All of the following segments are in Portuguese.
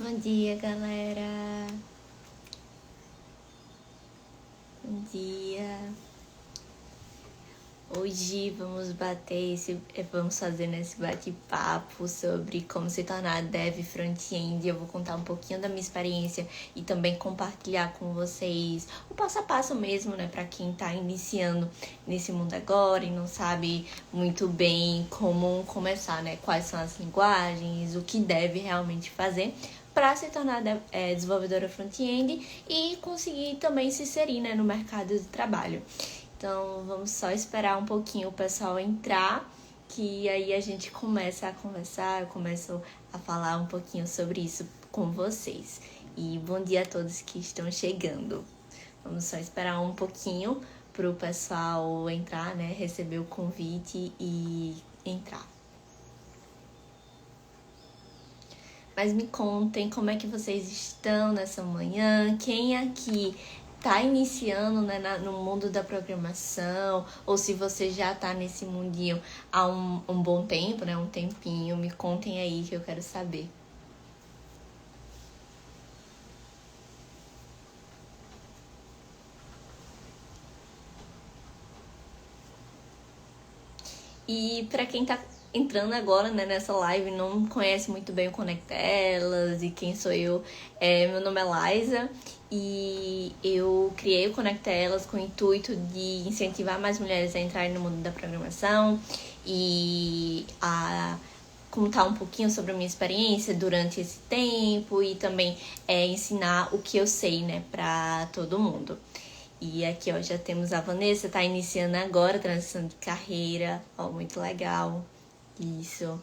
Bom dia, galera. Bom dia. Hoje vamos fazer esse bate-papo sobre como se tornar dev front-end. Eu vou contar um pouquinho da minha experiência e também compartilhar com vocês o passo a passo mesmo, né, para quem tá iniciando nesse mundo agora e não sabe muito bem como começar, né, quais são as linguagens, o que deve realmente fazer para se tornar desenvolvedora front-end e conseguir também se inserir, né, no mercado de trabalho. Então, vamos só esperar um pouquinho o pessoal entrar, que aí a gente começa a conversar, eu começo a falar um pouquinho sobre isso com vocês. E bom dia a todos que estão chegando. Vamos só esperar um pouquinho para o pessoal entrar, né, receber o convite e entrar. Mas me contem como é que vocês estão nessa manhã, quem aqui tá iniciando, né, no mundo da programação, ou se você já tá nesse mundinho há um bom tempo, né, um tempinho, me contem aí que eu quero saber. E para quem tá entrando agora, né, nessa live, não conhece muito bem o Conecta Elas e quem sou eu, meu nome é Liza e eu criei o Conecta Elas com o intuito de incentivar mais mulheres a entrarem no mundo da programação e a contar um pouquinho sobre a minha experiência durante esse tempo e também ensinar o que eu sei, né, para todo mundo. E aqui, ó, já temos a Vanessa, tá iniciando agora a transição de carreira, ó, muito legal, isso.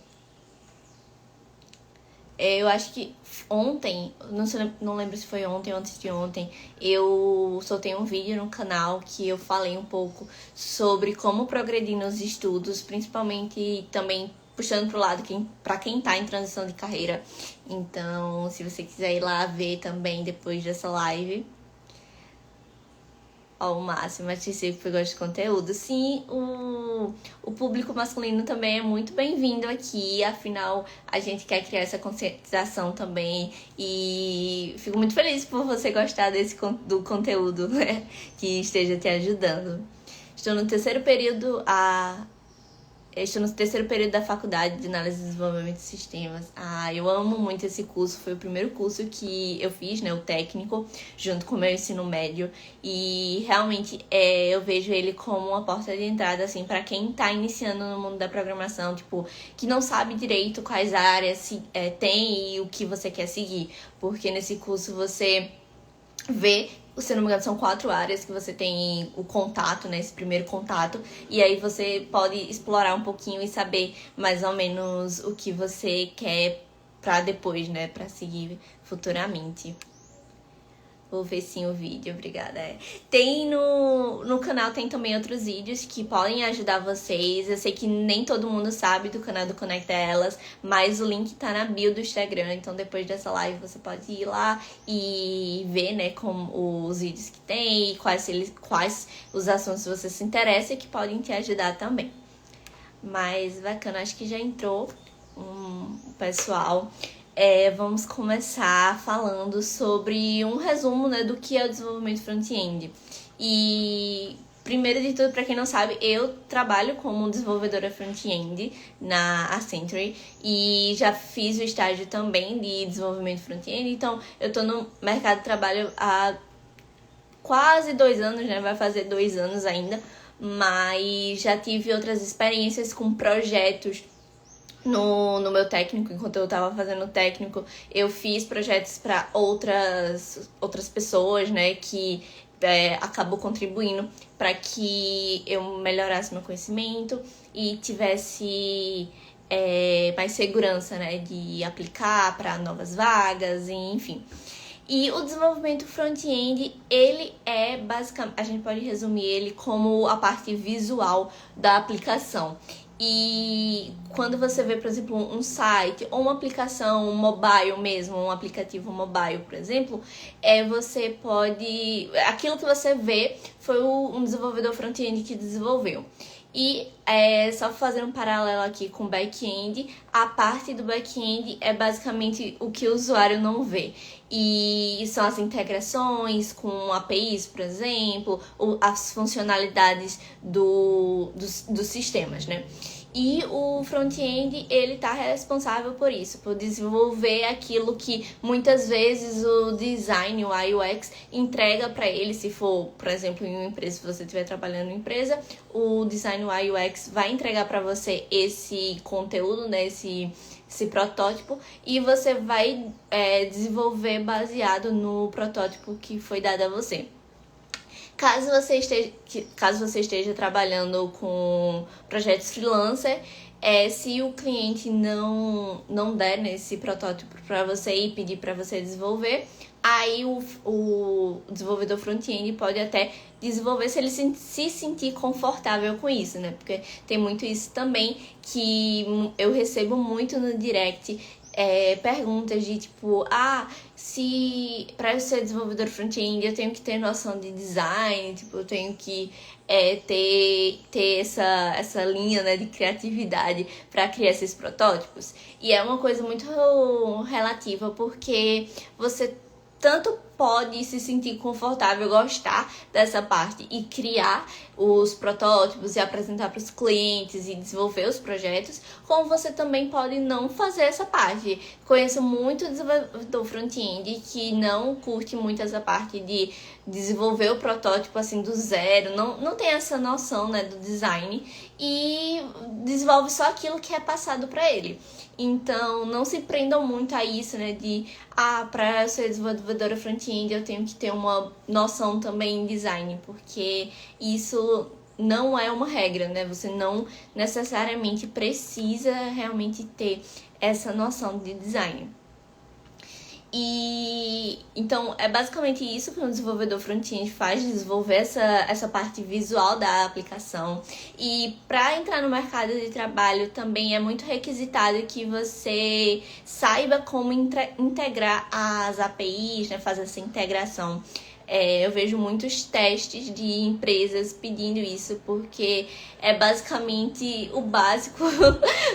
Eu acho que ontem, não lembro se foi ontem ou antes de ontem, eu soltei um vídeo no canal que eu falei um pouco sobre como progredir nos estudos, principalmente também puxando pro lado para quem tá em transição de carreira. Então, se você quiser ir lá ver também depois dessa live, ao máximo, participe que gosta de conteúdo. Sim, o público masculino também é muito bem-vindo aqui, afinal a gente quer criar essa conscientização também e fico muito feliz por você gostar do conteúdo, né, que esteja te ajudando. Estou no terceiro período da faculdade de análise e desenvolvimento de sistemas. Eu amo muito esse curso. Foi o primeiro curso que eu fiz, né? O técnico, junto com o meu ensino médio. E realmente eu vejo ele como uma porta de entrada, assim, para quem tá iniciando no mundo da programação, tipo, que não sabe direito quais áreas tem e o que você quer seguir. Porque nesse curso você vê, se não me engano, são 4 áreas que você tem o contato, né? Esse primeiro contato. E aí você pode explorar um pouquinho e saber mais ou menos o que você quer pra depois, né? Pra seguir futuramente. Vou ver sim o vídeo, obrigada. Tem no canal, tem também outros vídeos que podem ajudar vocês. Eu sei que nem todo mundo sabe do canal do Conecta Elas, mas o link tá na bio do Instagram. Então depois dessa live você pode ir lá e ver, né, como os vídeos que tem e quais os assuntos você se interessa e que podem te ajudar também. Mas bacana, acho que já entrou pessoal. Vamos começar falando sobre um resumo, né, do que é o desenvolvimento front-end. E primeiro de tudo, para quem não sabe, eu trabalho como desenvolvedora front-end na Accenture e já fiz o estágio também de desenvolvimento front-end. Então, eu tô no mercado de trabalho há quase 2 anos, né? Vai fazer 2 anos ainda, mas já tive outras experiências com projetos no meu técnico. Enquanto eu tava fazendo técnico, eu fiz projetos para outras pessoas, né, que acabou contribuindo para que eu melhorasse meu conhecimento e tivesse mais segurança, né, de aplicar para novas vagas, enfim. E o desenvolvimento front-end, ele é basicamente, a gente pode resumir ele como a parte visual da aplicação. E quando você vê, por exemplo, um site ou uma aplicação mobile mesmo, um aplicativo mobile, por exemplo, você pode... Aquilo que você vê foi um desenvolvedor front-end que desenvolveu. E só fazendo um paralelo aqui com o back-end, a parte do back-end é basicamente o que o usuário não vê. E são as integrações com APIs, por exemplo, ou as funcionalidades dos sistemas, né? E o front-end, ele tá responsável por isso, por desenvolver aquilo que muitas vezes o design, o UX, entrega para ele. Se for, por exemplo, em uma empresa, se você estiver trabalhando em uma empresa, o design UX vai entregar para você esse conteúdo, né, esse protótipo, e você vai desenvolver baseado no protótipo que foi dado a você. Caso você esteja trabalhando com projetos freelancer, se o cliente não der nesse protótipo para você e pedir para você desenvolver, aí o desenvolvedor front-end pode até desenvolver se ele se sentir confortável com isso, né? Porque tem muito isso também que eu recebo muito no direct, perguntas de tipo, se para eu ser desenvolvedor front-end eu tenho que ter noção de design, tipo, eu tenho que ter essa linha, né, de criatividade para criar esses protótipos. E é uma coisa muito relativa, porque você tanto pode se sentir confortável, gostar dessa parte e criar os protótipos e apresentar para os clientes e desenvolver os projetos, como você também pode não fazer essa parte. Conheço muito desenvolvedor front-end que não curte muito essa parte de desenvolver o protótipo assim do zero, não tem essa noção, né, do design, e desenvolve só aquilo que é passado para ele. Então, não se prendam muito a isso, né, de para eu ser desenvolvedora front-end eu tenho que ter uma noção também em design, porque isso não é uma regra, né? Você não necessariamente precisa realmente ter essa noção de design. E então é basicamente isso que um desenvolvedor front-end faz, desenvolver essa parte visual da aplicação. E para entrar no mercado de trabalho também é muito requisitado que você saiba como integrar as APIs, né, fazer essa integração. Eu vejo muitos testes de empresas pedindo isso, porque é basicamente o básico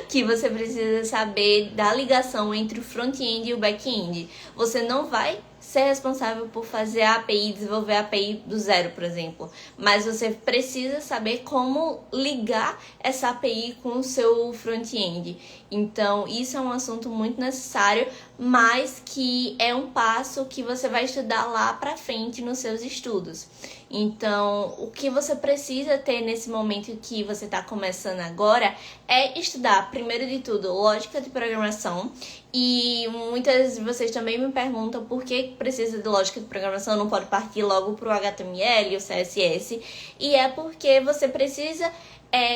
que você precisa saber da ligação entre o front-end e o back-end. Você não vai ser responsável por fazer a API, desenvolver a API do zero, por exemplo, mas você precisa saber como ligar essa API com o seu front-end. Então, isso é um assunto muito necessário, mas que é um passo que você vai estudar lá pra frente nos seus estudos. Então, o que você precisa ter nesse momento que você está começando agora é estudar, primeiro de tudo, lógica de programação. E muitas de vocês também me perguntam por que precisa de lógica de programação, não pode partir logo para o HTML e o CSS. E é porque você precisa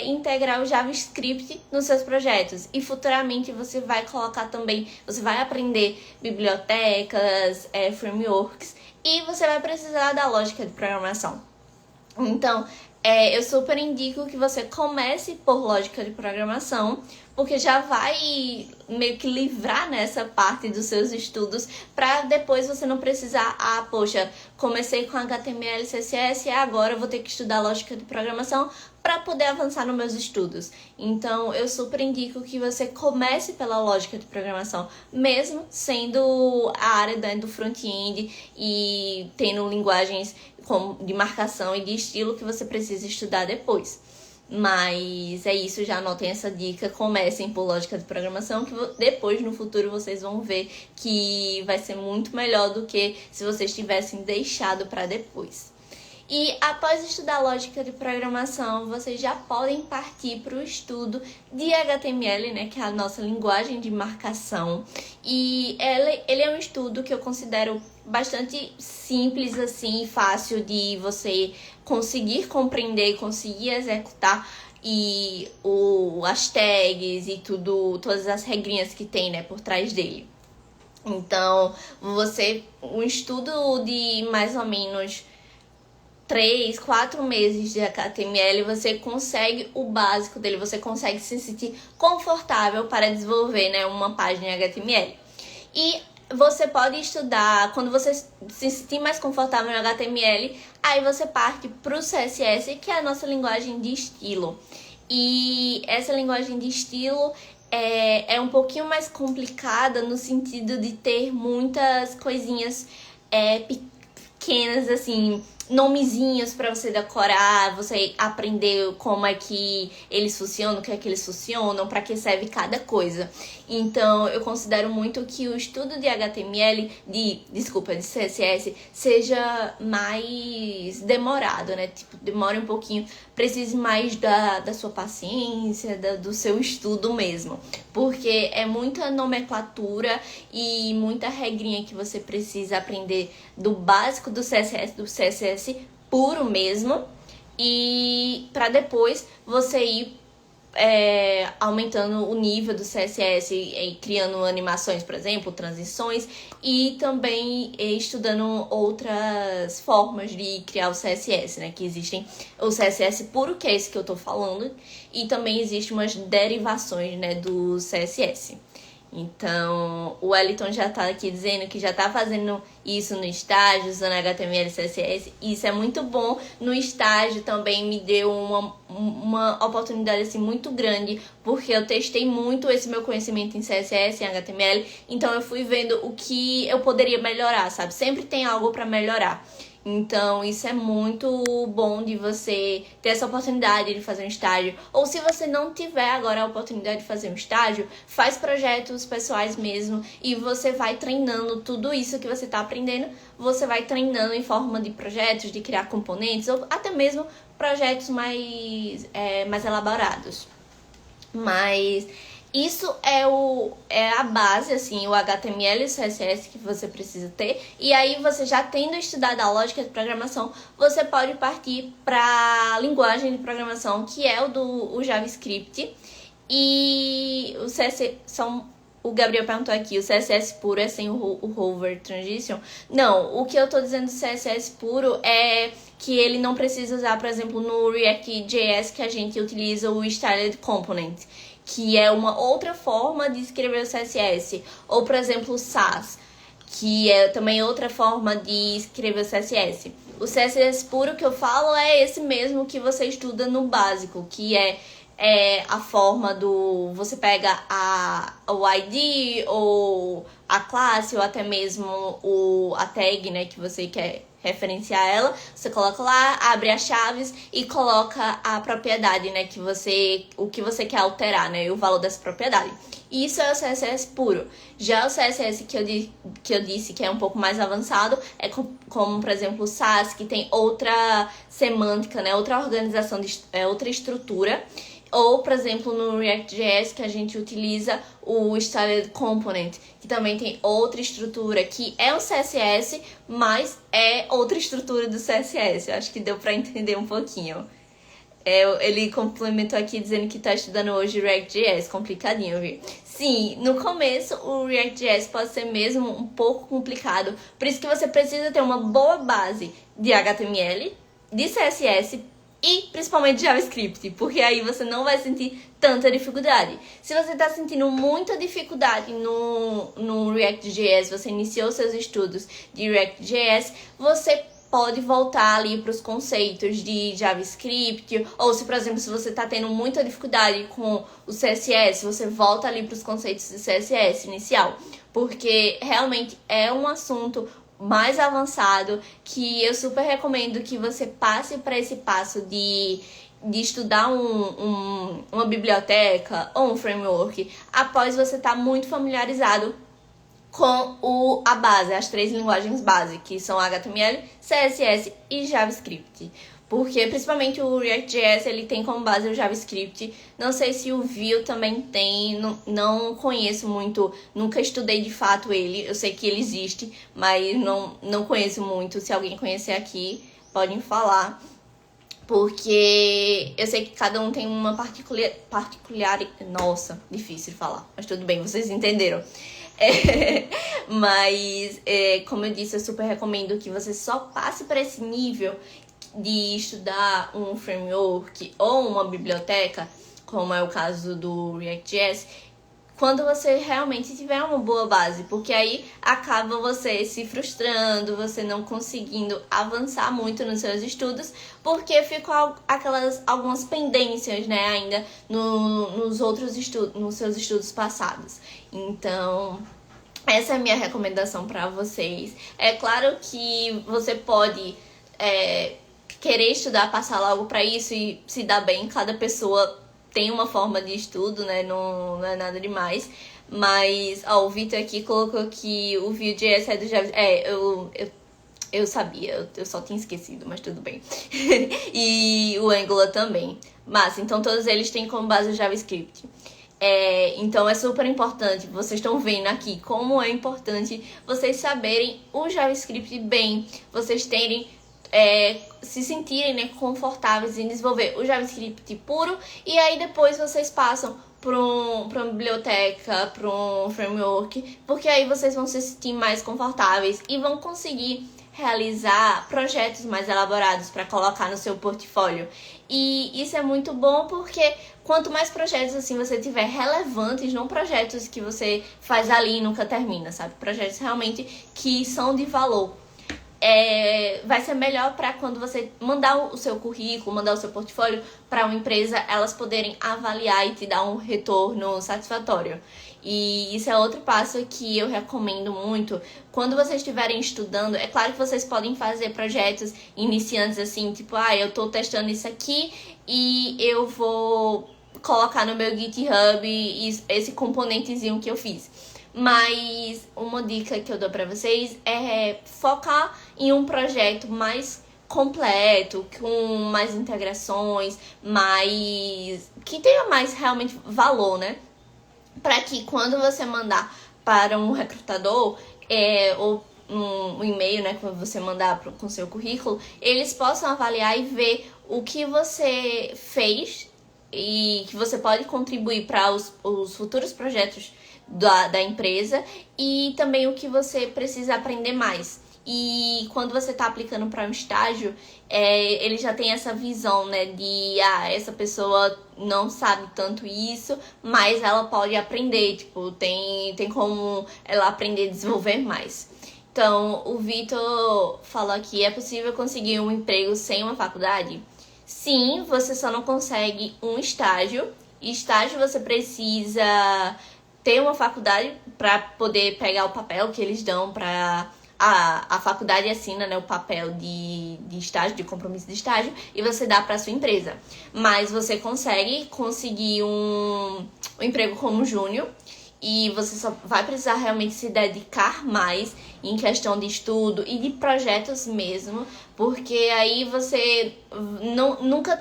integrar o JavaScript nos seus projetos. E futuramente você vai colocar também, você vai aprender bibliotecas, frameworks, e você vai precisar da lógica de programação. Então, eu super indico que você comece por lógica de programação, porque já vai meio que livrar nessa parte dos seus estudos, para depois você não precisar, poxa, comecei com HTML, CSS, e agora eu vou ter que estudar lógica de programação para poder avançar nos meus estudos. Então, eu super indico que você comece pela lógica de programação, mesmo sendo a área do front-end e tendo linguagens de marcação e de estilo que você precisa estudar depois. Mas é isso, já anotem essa dica, comecem por lógica de programação, que depois no futuro vocês vão ver que vai ser muito melhor do que se vocês tivessem deixado para depois. E após estudar lógica de programação, vocês já podem partir para o estudo de HTML, né, que é a nossa linguagem de marcação. E ele é um estudo que eu considero bastante simples, assim, fácil de você conseguir compreender, conseguir executar, e as tags e todas as regrinhas que tem, né, por trás dele. Então, um estudo de mais ou menos 3, 4 meses de HTML, você consegue o básico dele, você consegue se sentir confortável para desenvolver, né, uma página em HTML. E você pode estudar, quando você se sentir mais confortável no HTML, aí você parte para o CSS, que é a nossa linguagem de estilo. E essa linguagem de estilo é um pouquinho mais complicada no sentido de ter muitas coisinhas pequenas, assim, nomezinhos para você decorar, você aprender como é que eles funcionam, o que é que eles funcionam, para que serve cada coisa. Então, eu considero muito que o estudo de HTML, de CSS, seja mais demorado, né? Tipo, demore um pouquinho, precise mais da sua paciência, do seu estudo mesmo. Porque é muita nomenclatura e muita regrinha que você precisa aprender do básico do CSS puro mesmo, e para depois você ir aumentando o nível do CSS e criando animações, por exemplo, transições, e também estudando outras formas de criar o CSS, né? Que existem o CSS puro, que é esse que eu tô falando, e também existem umas derivações, né, do CSS. Então, o Wellington já tá aqui dizendo que já tá fazendo isso no estágio, usando HTML e CSS. Isso é muito bom. No estágio também me deu uma oportunidade assim, muito grande, porque eu testei muito esse meu conhecimento em CSS, em HTML. Então, eu fui vendo o que eu poderia melhorar, sabe? Sempre tem algo para melhorar. Então, isso é muito bom de você ter essa oportunidade de fazer um estágio. Ou se você não tiver agora a oportunidade de fazer um estágio, faz projetos pessoais mesmo e você vai treinando tudo isso que você está aprendendo. Você vai treinando em forma de projetos, de criar componentes ou até mesmo projetos mais elaborados. Mas isso é a base, assim, o HTML e o CSS que você precisa ter. E aí, você já tendo estudado a lógica de programação, você pode partir para a linguagem de programação, que é o JavaScript. E o CSS o Gabriel perguntou aqui, o CSS puro é sem o hover transition? Não, o que eu tô dizendo do CSS puro é que ele não precisa usar, por exemplo, no React.js, que a gente utiliza o Styled Component, que é uma outra forma de escrever o CSS. Ou, por exemplo, o Sass, que é também outra forma de escrever o CSS. O CSS puro que eu falo é esse mesmo que você estuda no básico, que é a forma do... Você pega o ID ou a classe ou até mesmo a tag, né, que você quer referenciar ela, você coloca lá, abre as chaves e coloca a propriedade, né, o que você quer alterar, né, o valor dessa propriedade. Isso é o CSS puro. Já o CSS que eu disse que é um pouco mais avançado, é como por exemplo, o Sass, que tem outra semântica, né, outra organização, outra estrutura. Ou, por exemplo, no React.js, que a gente utiliza o Styled Component, que também tem outra estrutura, que é o CSS, mas é outra estrutura do CSS. Eu acho que deu para entender um pouquinho. Ele complementou aqui dizendo que está estudando hoje React.js, complicadinho, viu? Sim, no começo o React.js pode ser mesmo um pouco complicado, por isso que você precisa ter uma boa base de HTML, de CSS, e principalmente JavaScript, porque aí você não vai sentir tanta dificuldade. Se você está sentindo muita dificuldade no React.js, você iniciou seus estudos de React.js, você pode voltar ali para os conceitos de JavaScript, ou se, por exemplo, se você está tendo muita dificuldade com o CSS, você volta ali para os conceitos de CSS inicial, porque realmente é um assunto mais avançado, que eu super recomendo que você passe para esse passo de estudar uma biblioteca ou um framework após você estar muito familiarizado com a base, as 3 linguagens base, que são HTML, CSS e JavaScript. Porque principalmente o React.js ele tem como base o JavaScript. Não sei se o Vue também tem, não conheço muito, nunca estudei de fato ele. Eu sei que ele existe, mas não conheço muito. Se alguém conhecer aqui, podem falar. Porque eu sei que cada um tem uma particular... Nossa, difícil de falar, mas tudo bem, vocês entenderam. Mas, como eu disse, eu super recomendo que você só passe para esse nível de estudar um framework ou uma biblioteca, como é o caso do React.js, quando você realmente tiver uma boa base, porque aí acaba você se frustrando, você não conseguindo avançar muito nos seus estudos, porque ficam algumas pendências, né, ainda nos outros estudos, nos seus estudos passados. Então, essa é a minha recomendação para vocês. É claro que você pode querer estudar, passar logo para isso e se dar bem. Cada pessoa tem uma forma de estudo, né? Não é nada demais. Mas, ó, o Vitor aqui colocou que o Vue.js é do JavaScript. Eu sabia, eu só tinha esquecido, mas tudo bem. E o Angular também. Mas, então todos eles têm como base o JavaScript. Então é super importante, vocês estão vendo aqui como é importante vocês saberem o JavaScript bem, vocês terem, se sentirem, né, confortáveis em desenvolver o JavaScript puro, e aí depois vocês passam para uma biblioteca, para um framework, porque aí vocês vão se sentir mais confortáveis e vão conseguir realizar projetos mais elaborados para colocar no seu portfólio. E isso é muito bom porque quanto mais projetos assim você tiver relevantes, não projetos que você faz ali e nunca termina, sabe? Projetos realmente que são de valor. Vai ser melhor para quando você mandar o seu currículo, mandar o seu portfólio para uma empresa, elas poderem avaliar e te dar um retorno satisfatório. E isso é outro passo que eu recomendo muito. Quando vocês estiverem estudando, é claro que vocês podem fazer projetos iniciantes assim, tipo, eu tô testando isso aqui e eu vou colocar no meu GitHub esse componentezinho que eu fiz. Mas uma dica que eu dou pra vocês é focar em um projeto mais completo, com mais integrações, que tenha mais realmente valor, né? Para que quando você mandar para um recrutador ou um e-mail, né, quando você mandar com seu currículo, eles possam avaliar e ver o que você fez e que você pode contribuir para os futuros projetos da empresa, e também o que você precisa aprender mais. E quando você está aplicando para um estágio, ele já tem essa visão, né, de essa pessoa não sabe tanto isso, mas ela pode aprender, tipo, tem como ela aprender a desenvolver mais. Então, o Vitor falou aqui, é possível conseguir um emprego sem uma faculdade? Sim, você só não consegue um estágio. Estágio você precisa ter uma faculdade para poder pegar o papel que eles dão para... A faculdade assina, né, o papel de estágio, de compromisso de estágio, e você dá para sua empresa. Mas você conseguir um emprego como júnior, e você só vai precisar realmente se dedicar mais em questão de estudo e de projetos mesmo, porque aí você nunca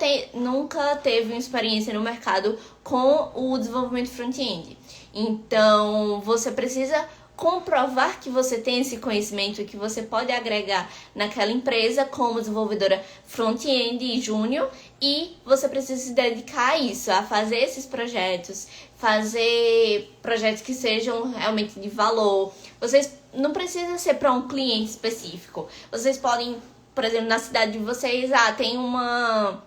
teve uma experiência no mercado com o desenvolvimento front-end. Então, você precisa comprovar que você tem esse conhecimento, que você pode agregar naquela empresa como desenvolvedora front-end e júnior, e você precisa se dedicar a isso, a fazer esses projetos, fazer projetos que sejam realmente de valor. Vocês não precisam ser para um cliente específico. Vocês podem, por exemplo, na cidade de vocês, tem uma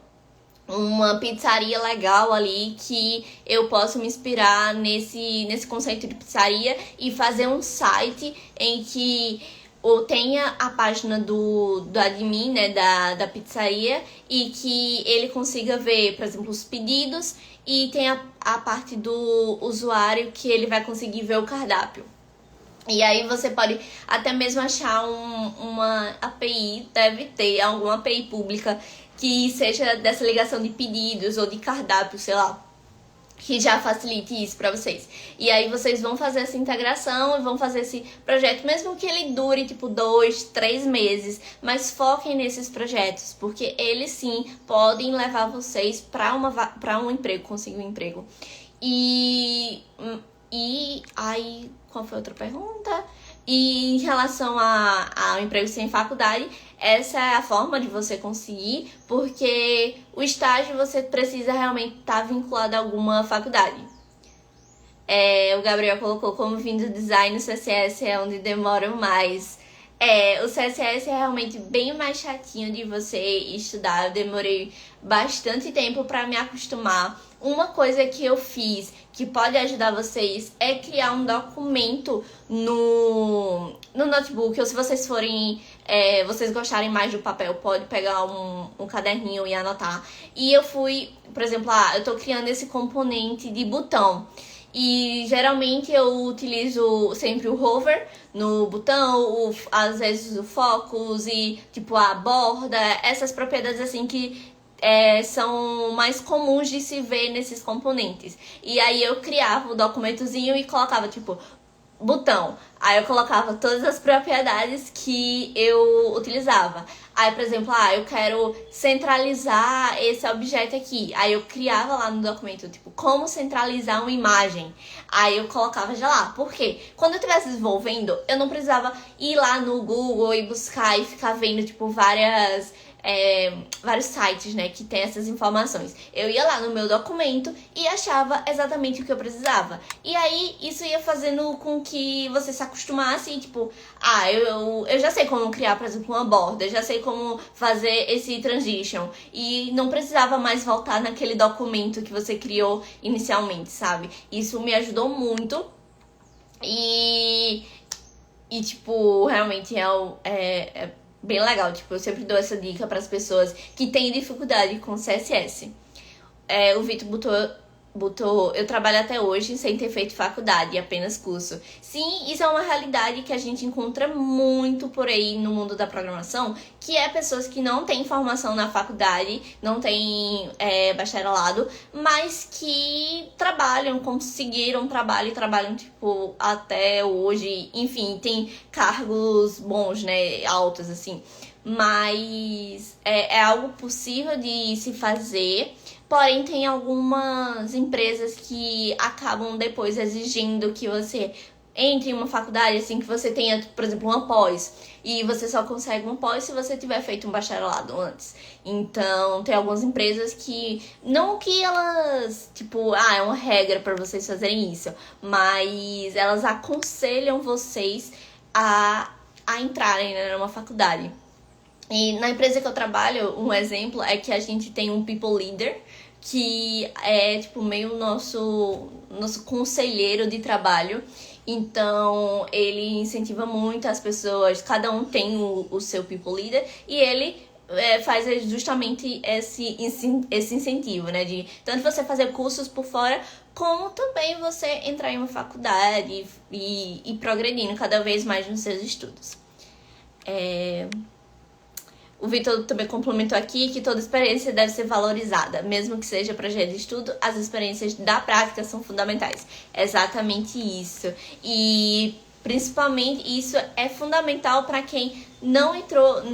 pizzaria legal ali que eu posso me inspirar nesse conceito de pizzaria e fazer um site em que tenha a página do admin, né, da pizzaria, e que ele consiga ver, por exemplo, os pedidos, e tem a parte do usuário que ele vai conseguir ver o cardápio. E aí você pode até mesmo achar uma API, deve ter alguma API pública que seja dessa ligação de pedidos ou de cardápio, sei lá, que já facilite isso para vocês. E aí vocês vão fazer essa integração e vão fazer esse projeto, mesmo que ele dure tipo 2, 3 meses, mas foquem nesses projetos, porque eles sim podem levar vocês para um emprego, conseguir um emprego. E aí, qual foi a outra pergunta? E em relação ao emprego sem faculdade, essa é a forma de você conseguir, porque o estágio você precisa realmente estar vinculado a alguma faculdade. O Gabriel colocou como vim do design, o CSS é onde demora mais. O CSS é realmente bem mais chatinho de você estudar. Eu demorei bastante tempo para me acostumar. Uma coisa que eu fiz que pode ajudar vocês é criar um documento no notebook, ou se vocês forem, vocês gostarem mais do papel, pode pegar um caderninho e anotar. E eu fui, por exemplo, eu tô criando esse componente de botão. E geralmente eu utilizo sempre o hover no botão, às vezes o focus e tipo a borda, essas propriedades assim que são mais comuns de se ver nesses componentes. E aí eu criava o documentozinho e colocava tipo botão. Aí eu colocava todas as propriedades que eu utilizava. Aí, por exemplo, eu quero centralizar esse objeto aqui. Aí eu criava lá no documento, tipo, como centralizar uma imagem. Aí eu colocava já lá. Por quê? Quando eu estivesse desenvolvendo, eu não precisava ir lá no Google e buscar e ficar vendo, tipo, vários sites, né, que tem essas informações. Eu ia lá no meu documento e achava exatamente o que eu precisava. E aí, isso ia fazendo com que você se acostumasse e, tipo, eu já sei como criar, por exemplo, uma borda, eu já sei como fazer esse transition. E não precisava mais voltar naquele documento que você criou inicialmente, sabe? Isso me ajudou muito. E tipo, realmente é bem legal. Tipo, eu sempre dou essa dica para as pessoas que têm dificuldade com CSS. O Vitor botou, eu trabalho até hoje sem ter feito faculdade, apenas curso. Sim, isso é uma realidade que a gente encontra muito por aí no mundo da programação, que é pessoas que não têm formação na faculdade, não têm bacharelado, mas que trabalham, conseguiram trabalho e trabalham, tipo, até hoje. Enfim, tem cargos bons, né, altos, assim. Mas é algo possível de se fazer. Porém, tem algumas empresas que acabam depois exigindo que você entre em uma faculdade, assim, que você tenha, por exemplo, uma pós. E você só consegue uma pós se você tiver feito um bacharelado antes. Então, tem algumas empresas que, não que elas, tipo, é uma regra para vocês fazerem isso, mas elas aconselham vocês a entrarem, né, numa faculdade. E na empresa que eu trabalho, um exemplo é que a gente tem um people leader, que é tipo meio nosso conselheiro de trabalho. Então ele incentiva muito as pessoas, cada um tem o seu people leader, e ele faz justamente esse incentivo, né? De tanto você fazer cursos por fora, como também você entrar em uma faculdade e progredindo cada vez mais nos seus estudos. O Vitor também complementou aqui que toda experiência deve ser valorizada, mesmo que seja projeto de estudo, as experiências da prática são fundamentais. É exatamente isso. E principalmente isso é fundamental para quem nunca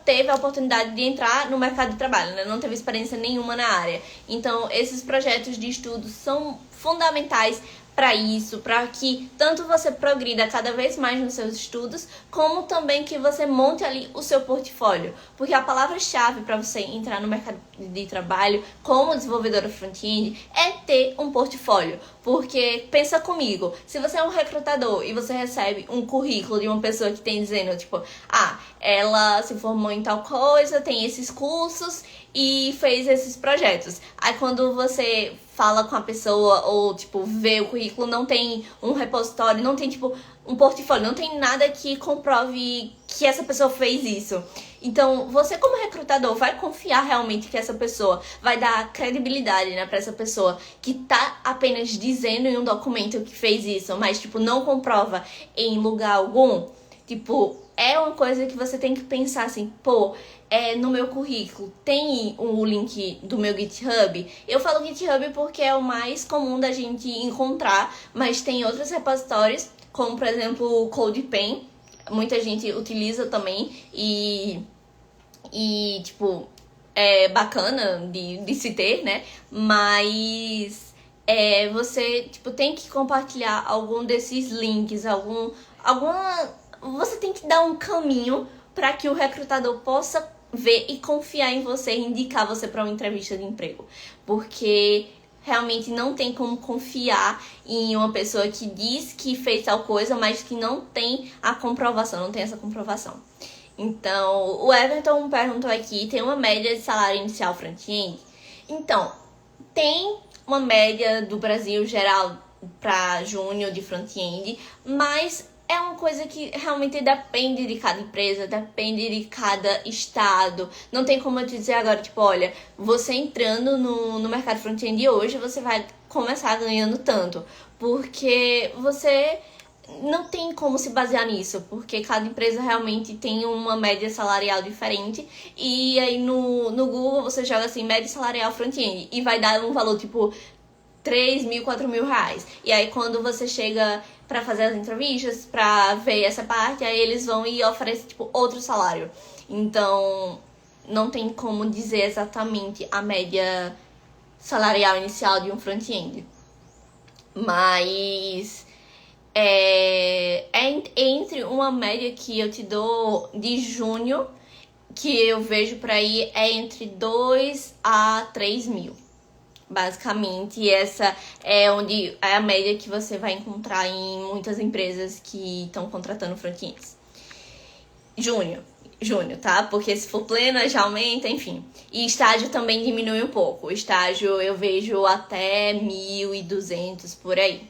teve a oportunidade de entrar no mercado de trabalho, né? Não teve experiência nenhuma na área. Então, esses projetos de estudo são fundamentais para isso, para que tanto você progrida cada vez mais nos seus estudos, como também que você monte ali o seu portfólio. Porque a palavra-chave para você entrar no mercado de trabalho como desenvolvedora front-end é ter um portfólio. Porque, pensa comigo, se você é um recrutador e você recebe um currículo de uma pessoa que tem dizendo, tipo, ela se formou em tal coisa, tem esses cursos e fez esses projetos. Aí quando você fala com a pessoa ou, tipo, vê o currículo, não tem um repositório, não tem, tipo, um portfólio, não tem nada que comprove que essa pessoa fez isso. Então, você como recrutador vai confiar realmente que essa pessoa vai dar credibilidade, né, pra essa pessoa que tá apenas dizendo em um documento que fez isso, mas, tipo, não comprova em lugar algum? Tipo, é uma coisa que você tem que pensar assim, no meu currículo tem o link do meu GitHub? Eu falo GitHub porque é o mais comum da gente encontrar, mas tem outros repositórios, como por exemplo o CodePen, muita gente utiliza também e tipo, é bacana de se ter, né? Mas você, tipo, tem que compartilhar algum desses links, você tem que dar um caminho para que o recrutador possa ver e confiar em você e indicar você para uma entrevista de emprego. Porque realmente não tem como confiar em uma pessoa que diz que fez tal coisa, mas que não tem a comprovação, não tem essa comprovação. Então, o Everton perguntou aqui, tem uma média de salário inicial front-end? Então, tem uma média do Brasil geral para júnior de front-end, mas é uma coisa que realmente depende de cada empresa, depende de cada estado. Não tem como eu te dizer agora, tipo, olha, você entrando no mercado front-end hoje, você vai começar ganhando tanto. Porque você não tem como se basear nisso, porque cada empresa realmente tem uma média salarial diferente. E aí no Google você joga assim, média salarial front-end, e vai dar um valor tipo 3 mil, 4 mil reais. E aí quando você chega pra fazer as entrevistas, pra ver essa parte, aí eles vão e oferecem tipo outro salário. Então não tem como dizer exatamente a média salarial inicial de um front-end. Mas é entre uma média que eu te dou de junho, que eu vejo por aí, é entre 2 a 3 mil. Basicamente, essa é onde é a média que você vai encontrar em muitas empresas que estão contratando front-ends. Júnior, tá? Porque se for pleno, já aumenta, enfim. E estágio também diminui um pouco. O estágio eu vejo até 1.200 por aí.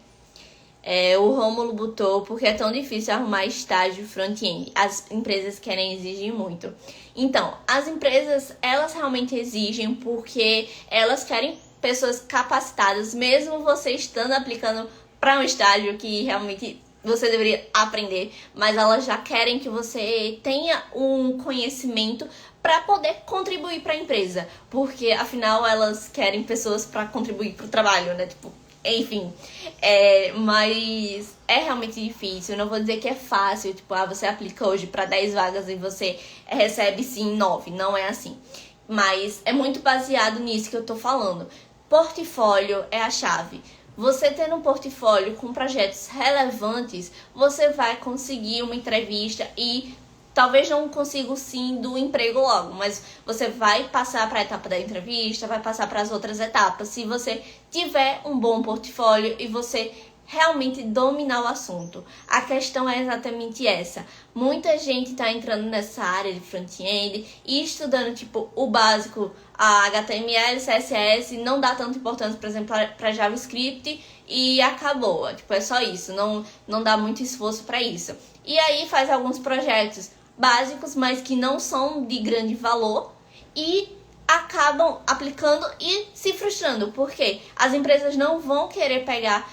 O Rômulo botou, porque é tão difícil arrumar estágio front-end. As empresas querem exigir muito. Então, as empresas, elas realmente exigem porque elas querem pessoas capacitadas, mesmo você estando aplicando para um estágio que realmente você deveria aprender, mas elas já querem que você tenha um conhecimento para poder contribuir para a empresa, porque afinal elas querem pessoas para contribuir para o trabalho, né? Tipo, enfim, mas é realmente difícil. Eu não vou dizer que é fácil, tipo, você aplica hoje para 10 vagas e você recebe sim 9, não é assim. Mas é muito baseado nisso que eu tô falando. Portfólio é a chave. Você tendo um portfólio com projetos relevantes, você vai conseguir uma entrevista e talvez não consiga sim do emprego logo, mas você vai passar para a etapa da entrevista, vai passar para as outras etapas, se você tiver um bom portfólio e você realmente dominar o assunto. A questão é exatamente essa. Muita gente está entrando nessa área de front-end e estudando tipo o básico, a HTML, CSS, não dá tanta importância, por exemplo, para JavaScript e acabou. Tipo, é só isso, não dá muito esforço para isso. E aí faz alguns projetos básicos, mas que não são de grande valor e acabam aplicando e se frustrando, porque as empresas não vão querer pegar.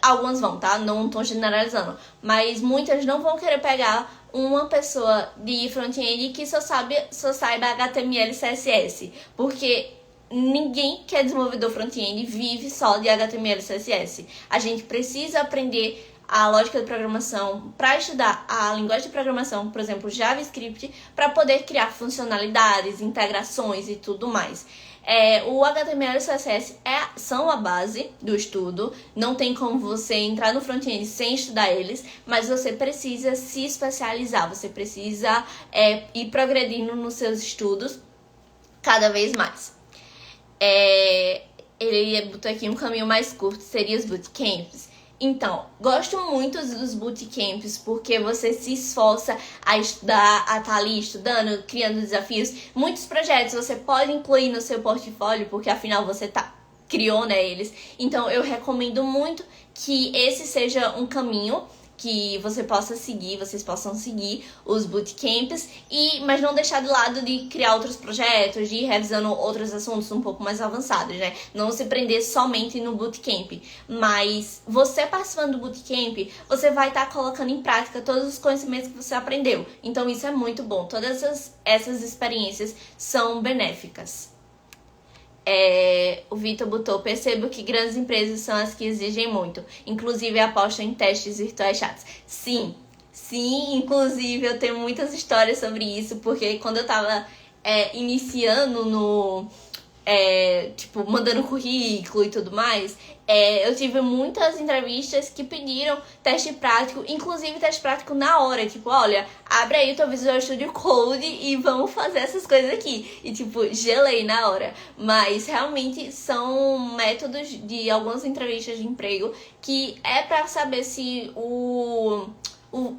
Algumas vão, tá? Não estou generalizando. Mas muitas não vão querer pegar uma pessoa de front-end que só saiba HTML e CSS. Porque ninguém que é desenvolvedor front-end vive só de HTML e CSS. A gente precisa aprender a lógica de programação para estudar a linguagem de programação, por exemplo, JavaScript, para poder criar funcionalidades, integrações e tudo mais. O HTML e o CSS são a base do estudo, não tem como você entrar no front-end sem estudar eles, mas você precisa se especializar, você precisa ir progredindo nos seus estudos cada vez mais. Ele botou aqui um caminho mais curto, seria os bootcamps. Então, gosto muito dos bootcamps porque você se esforça a estudar, a estar ali estudando, criando desafios. Muitos projetos você pode incluir no seu portfólio porque afinal você criou, né, eles. Então, eu recomendo muito que esse seja um caminho que você possa seguir, vocês possam seguir os bootcamps, mas não deixar de lado de criar outros projetos, de ir revisando outros assuntos um pouco mais avançados, né? Não se prender somente no bootcamp, mas você participando do bootcamp, você vai estar colocando em prática todos os conhecimentos que você aprendeu. Então isso é muito bom, todas essas experiências são benéficas. O Vitor botou, percebo que grandes empresas são as que exigem muito, inclusive apostam em testes virtuais chatos. Sim, inclusive eu tenho muitas histórias sobre isso, porque quando eu tava iniciando tipo, mandando currículo e tudo mais, eu tive muitas entrevistas que pediram teste prático, inclusive teste prático na hora. Tipo, olha, abre aí o teu Visual Studio Code e vamos fazer essas coisas aqui. E, tipo, gelei na hora. Mas, realmente, são métodos de algumas entrevistas de emprego que é pra saber se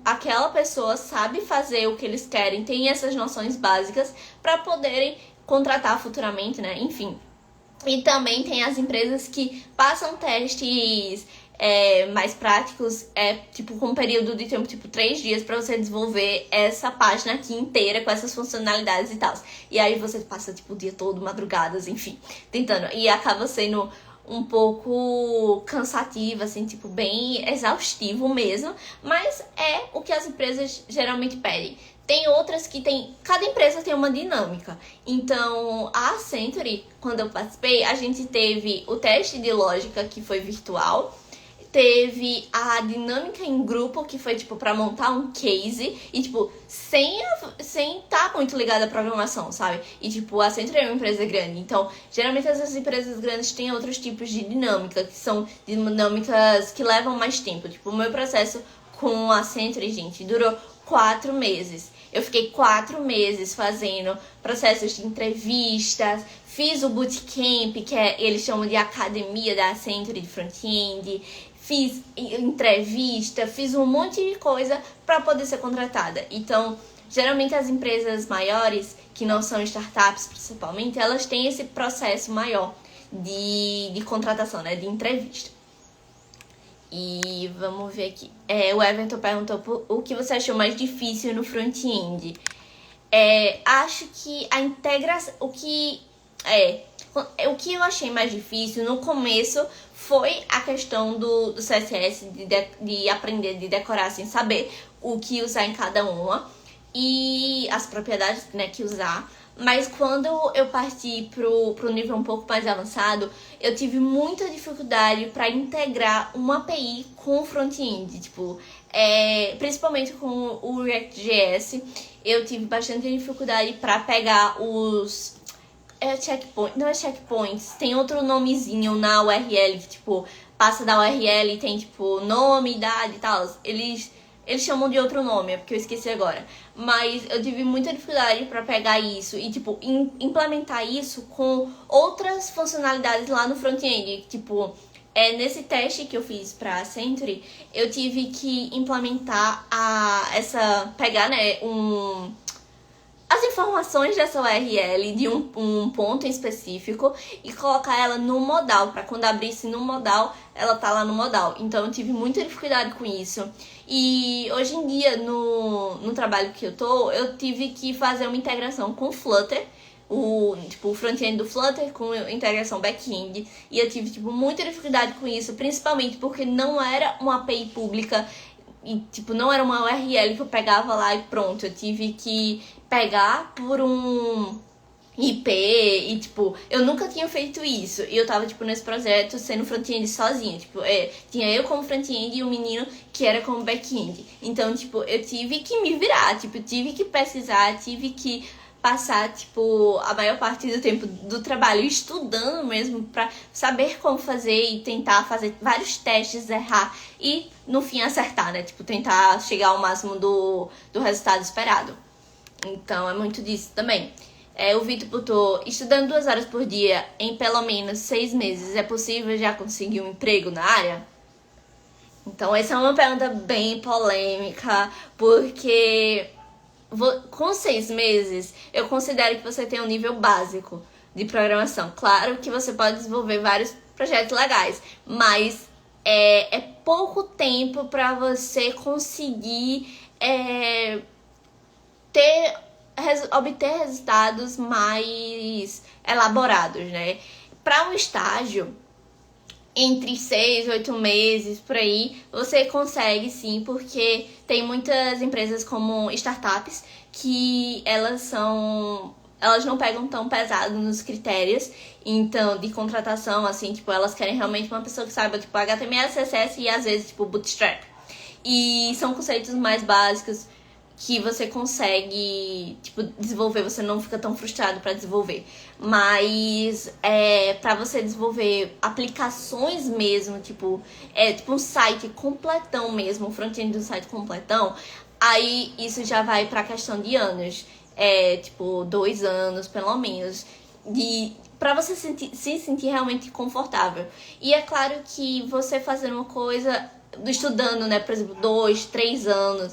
aquela pessoa sabe fazer o que eles querem, tem essas noções básicas pra poderem contratar futuramente, né? Enfim. E também tem as empresas que passam testes mais práticos, tipo, com um período de tempo, tipo, 3 dias pra você desenvolver essa página aqui inteira com essas funcionalidades e tal. E aí você passa, tipo, o dia todo, madrugadas, enfim, tentando. E acaba sendo um pouco cansativo, assim, tipo, bem exaustivo mesmo. Mas é o que as empresas geralmente pedem. Tem outras que tem... Cada empresa tem uma dinâmica. Então, a Accenture, quando eu participei, a gente teve o teste de lógica, que foi virtual. Teve a dinâmica em grupo, que foi, tipo, pra montar um case. E, tipo, sem tá muito ligada à programação, sabe? E, tipo, a Accenture é uma empresa grande. Então, geralmente, essas empresas grandes têm outros tipos de dinâmica, que são dinâmicas que levam mais tempo. Tipo, o meu processo com a Accenture, gente, durou 4 meses. Eu fiquei 4 meses fazendo processos de entrevistas, fiz o bootcamp, que eles chamam de academia da Accenture de front-end, fiz entrevista, fiz um monte de coisa para poder ser contratada. Então, geralmente as empresas maiores, que não são startups principalmente, elas têm esse processo maior de contratação, né, de entrevista. E vamos ver aqui. O Everton perguntou o que você achou mais difícil no front-end. Acho que a integração... O que eu achei mais difícil no começo foi a questão do CSS, de aprender, de decorar sem saber o que usar em cada uma. E as propriedades, né, que usar. Mas quando eu parti pro nível um pouco mais avançado, eu tive muita dificuldade para integrar uma API com o front-end. Tipo, principalmente com o React.js, eu tive bastante dificuldade para pegar os checkpoints. Não é checkpoints, tem outro nomezinho na URL, que, tipo, passa da URL e tem, tipo, nome, idade e tal. Eles chamam de outro nome, é porque eu esqueci agora. Mas eu tive muita dificuldade pra pegar isso e, tipo, implementar isso com outras funcionalidades lá no front-end. Tipo, nesse teste que eu fiz pra Accenture, eu tive que implementar pegar, né, as informações dessa URL de um ponto em específico e colocar ela no modal, para quando abrisse no modal, ela tá lá no modal. Então eu tive muita dificuldade com isso. E hoje em dia, no trabalho que eu tive que fazer uma integração com o Flutter, o front-end do Flutter com integração back-end. E eu tive, tipo, muita dificuldade com isso, principalmente porque não era uma API pública e, tipo, não era uma URL que eu pegava lá e pronto. Eu tive que pegar por um IP e, tipo, eu nunca tinha feito isso. E eu tava, tipo, nesse projeto sendo front-end sozinha. Tipo, tinha eu como front-end e um menino que era como back-end. Então, tipo, eu tive que me virar. Tipo, eu tive que pesquisar, tive que passar, tipo, a maior parte do tempo do trabalho estudando mesmo pra saber como fazer e tentar fazer vários testes, errar e, no fim, acertar, né? Tipo, tentar chegar ao máximo do resultado esperado. Então, é muito disso também. O Vitor botou, estudando 2 horas por dia em pelo menos 6 meses, é possível já conseguir um emprego na área? Então, essa é uma pergunta bem polêmica, porque com 6 meses, eu considero que você tem um nível básico de programação. Claro que você pode desenvolver vários projetos legais, mas é pouco tempo para você conseguir obter resultados mais elaborados, né? Para um estágio, entre 6 e 8 meses, por aí, você consegue sim, porque tem muitas empresas como startups que elas não pegam tão pesado nos critérios, então, de contratação, assim, tipo, elas querem realmente uma pessoa que saiba, tipo, HTML, CSS e às vezes, tipo, Bootstrap. E são conceitos mais básicos que você consegue, tipo, desenvolver, você não fica tão frustrado pra desenvolver. Mas pra você desenvolver aplicações mesmo, tipo um site completão mesmo, um front-end do site completão, aí isso já vai pra questão de anos. Tipo, 2 anos, pelo menos, pra você se sentir realmente confortável. E é claro que você fazendo uma coisa, estudando, né, por exemplo, 2, 3 anos,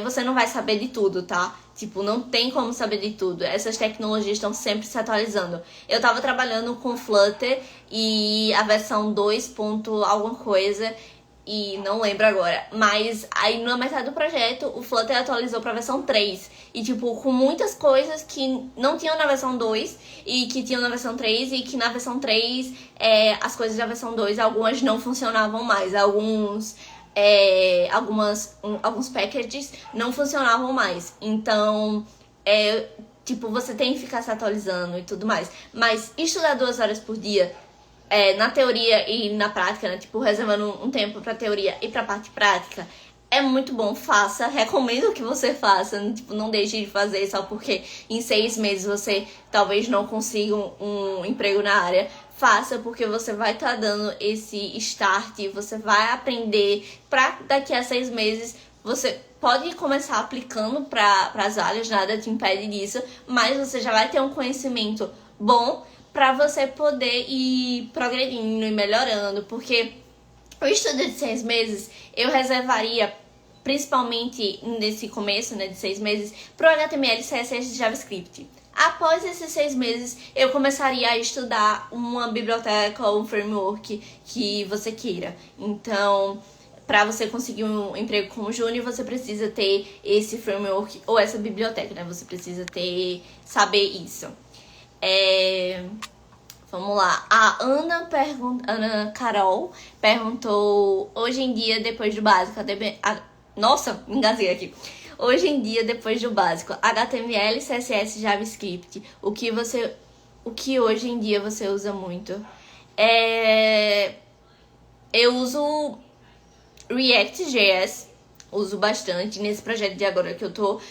você não vai saber de tudo, tá? Tipo, não tem como saber de tudo. Essas tecnologias estão sempre se atualizando. Eu tava trabalhando com Flutter e a versão 2 ponto alguma coisa, e não lembro agora. Mas aí na metade do projeto, o Flutter atualizou pra versão 3. E tipo, com muitas coisas que não tinham na versão 2 e que tinham na versão 3. E que na versão 3, as coisas da versão 2, algumas não funcionavam mais. Alguns packages não funcionavam mais. Então, tipo, você tem que ficar se atualizando e tudo mais. Mas estudar 2 horas por dia, na teoria e na prática, né? Tipo, reservando um tempo pra teoria e pra parte prática, é muito bom. Faça, recomendo que você faça. Tipo, não deixe de fazer só porque em 6 meses você talvez não consiga um emprego na área. Faça, porque você vai estar dando esse start, você vai aprender pra daqui a 6 meses você pode começar aplicando para as áreas, nada te impede disso, mas você já vai ter um conhecimento bom para você poder ir progredindo e melhorando, porque o estudo de 6 meses eu reservaria principalmente nesse começo, né, de 6 meses, pro HTML, CSS e JavaScript. Após esses 6 meses, eu começaria a estudar uma biblioteca ou um framework que você queira. Então, para você conseguir um emprego como júnior, você precisa ter esse framework ou essa biblioteca, né? Você precisa saber isso. Vamos lá. A Ana Carol perguntou: hoje em dia, depois do básico, nossa, me engasguei aqui. Hoje em dia, depois do básico, HTML, CSS, JavaScript, o que hoje em dia você usa muito? Eu uso React.js, uso bastante nesse projeto de agora que eu tô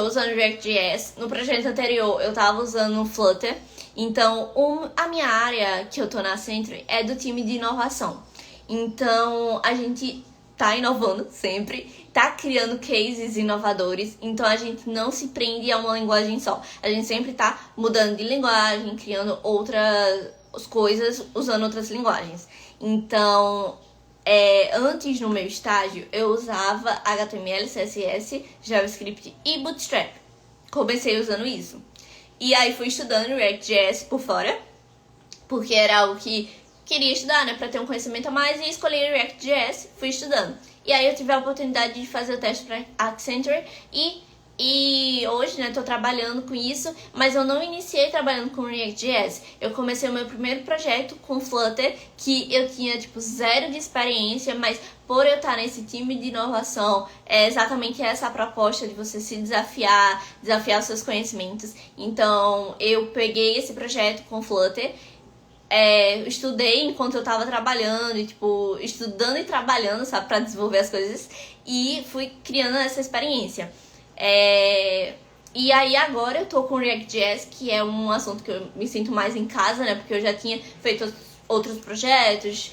usando React.js. No projeto anterior eu tava usando Flutter. Então a minha área que eu tô na Century é do time de inovação. Então a gente tá inovando sempre, tá criando cases inovadores. Então a gente não se prende a uma linguagem só. A gente sempre tá mudando de linguagem, criando outras coisas, usando outras linguagens. Então antes, no meu estágio, eu usava HTML, CSS, JavaScript e Bootstrap. Comecei usando isso. E aí fui estudando React.js por fora, porque era algo que queria estudar, né, pra ter um conhecimento a mais, e escolhi React.js, fui estudando. E aí eu tive a oportunidade de fazer o teste pra Accenture e hoje, né, tô trabalhando com isso, mas eu não iniciei trabalhando com React.js. Eu comecei o meu primeiro projeto com Flutter, que eu tinha, tipo, 0 de experiência, mas por eu estar nesse time de inovação, é exatamente essa a proposta de você se desafiar os seus conhecimentos. Então, eu peguei esse projeto com Flutter, estudei enquanto eu tava trabalhando, e, tipo, estudando e trabalhando, sabe, pra desenvolver as coisas, e fui criando essa experiência. E aí agora eu tô com React.js, que é um assunto que eu me sinto mais em casa, né? Porque eu já tinha feito outros projetos,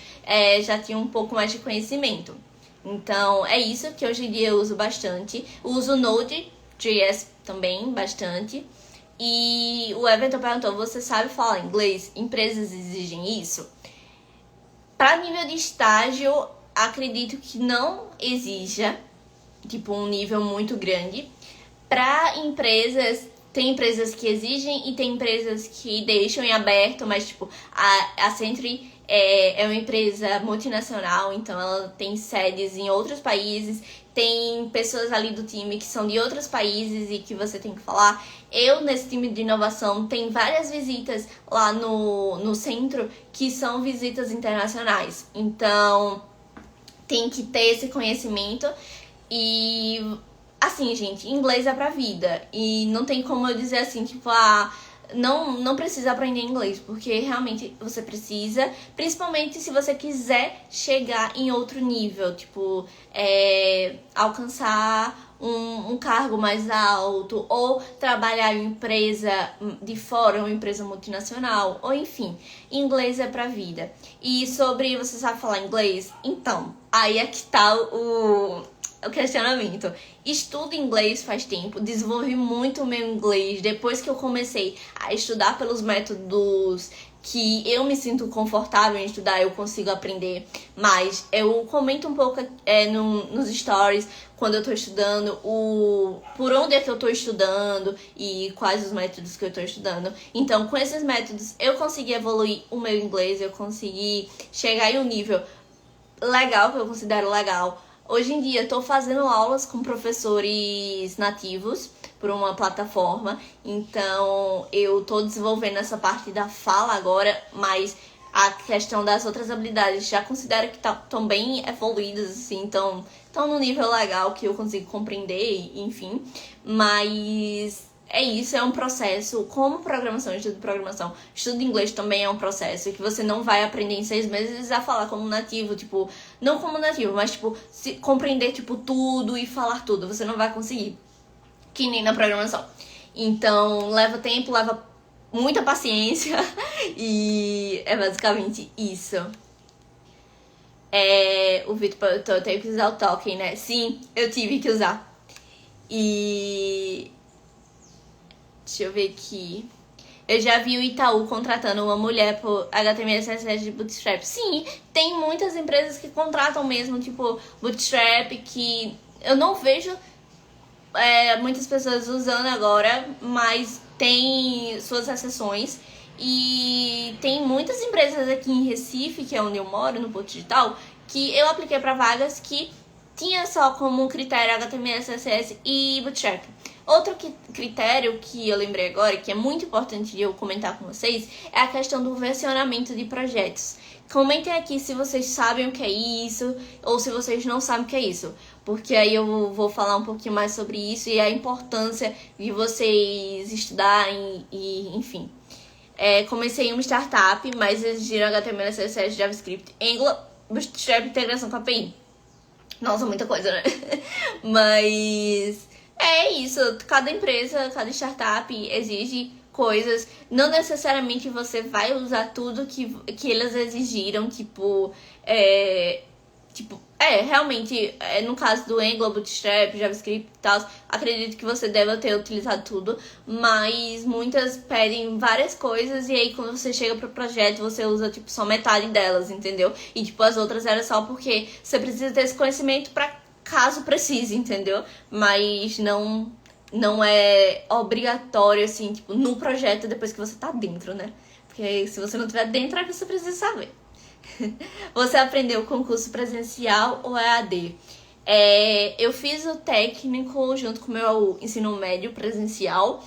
já tinha um pouco mais de conhecimento. Então é isso que hoje em dia eu uso bastante. Uso Node.js também bastante. E o Everton perguntou: você sabe falar inglês? Empresas exigem isso? Para nível de estágio, acredito que não exija, tipo, um nível muito grande. Para empresas, tem empresas que exigem e tem empresas que deixam em aberto, mas tipo, a Century é uma empresa multinacional, então ela tem sedes em outros países, tem pessoas ali do time que são de outros países e que você tem que falar. Eu, nesse time de inovação, tem várias visitas lá no centro que são visitas internacionais, então tem que ter esse conhecimento. E assim, gente, inglês é pra vida. E não tem como eu dizer assim, tipo, não precisa aprender inglês, porque realmente você precisa, principalmente se você quiser chegar em outro nível, tipo, alcançar um cargo mais alto, ou trabalhar em empresa de fora, uma empresa multinacional, ou enfim, inglês é pra vida. E sobre você sabe falar inglês? Então, aí é que tá o questionamento. Estudo inglês faz tempo, desenvolvi muito o meu inglês depois que eu comecei a estudar pelos métodos que eu me sinto confortável em estudar, eu consigo aprender mais. Eu comento um pouco nos stories quando eu tô estudando, por onde é que eu tô estudando e quais os métodos que eu tô estudando. Então, com esses métodos, eu consegui evoluir o meu inglês, eu consegui chegar em um nível legal, que eu considero legal. Hoje em dia, estou fazendo aulas com professores nativos por uma plataforma, então eu estou desenvolvendo essa parte da fala agora, mas a questão das outras habilidades já considero que estão bem evoluídas, assim, estão num nível legal que eu consigo compreender, enfim, mas é isso, é um processo. Como programação, estudo de inglês também é um processo que você não vai aprender em 6 meses a falar como nativo, tipo, não como nativo, mas tipo, se compreender tipo tudo e falar tudo, você não vai conseguir, que nem na programação. Então, leva tempo, leva muita paciência e é basicamente isso. O Vitor perguntou, eu tenho que usar o token, né? Sim, eu tive que usar. E deixa eu ver aqui. Eu já vi o Itaú contratando uma mulher por HTML e CSS de Bootstrap. Sim, tem muitas empresas que contratam mesmo, tipo, Bootstrap, que eu não vejo muitas pessoas usando agora, mas tem suas exceções. E tem muitas empresas aqui em Recife, que é onde eu moro, no Porto Digital, que eu apliquei para vagas que tinha só como critério HTML, CSS e Bootstrap. Outro critério que eu lembrei agora, que é muito importante de eu comentar com vocês, é a questão do versionamento de projetos. Comentem aqui se vocês sabem o que é isso, ou se vocês não sabem o que é isso, porque aí eu vou falar um pouquinho mais sobre isso e a importância de vocês estudarem e enfim. Comecei em uma startup, mas exigiram HTML, CSS, JavaScript, Angular, Bootstrap e integração com a API. Nossa, muita coisa, né? Mas é isso. Cada empresa, cada startup exige coisas. Não necessariamente você vai usar tudo que eles exigiram. Realmente, no caso do Angular, Bootstrap, JavaScript e tal, acredito que você deva ter utilizado tudo, mas muitas pedem várias coisas e aí quando você chega pro projeto, você usa, tipo, só metade delas, entendeu? E, tipo, as outras era só porque você precisa ter esse conhecimento pra caso precise, entendeu? Mas não é obrigatório, assim, tipo, no projeto depois que você tá dentro, né? Porque se você não estiver dentro, aí você precisa saber. Você aprendeu com curso presencial ou EAD? Eu fiz o técnico junto com o meu ensino médio presencial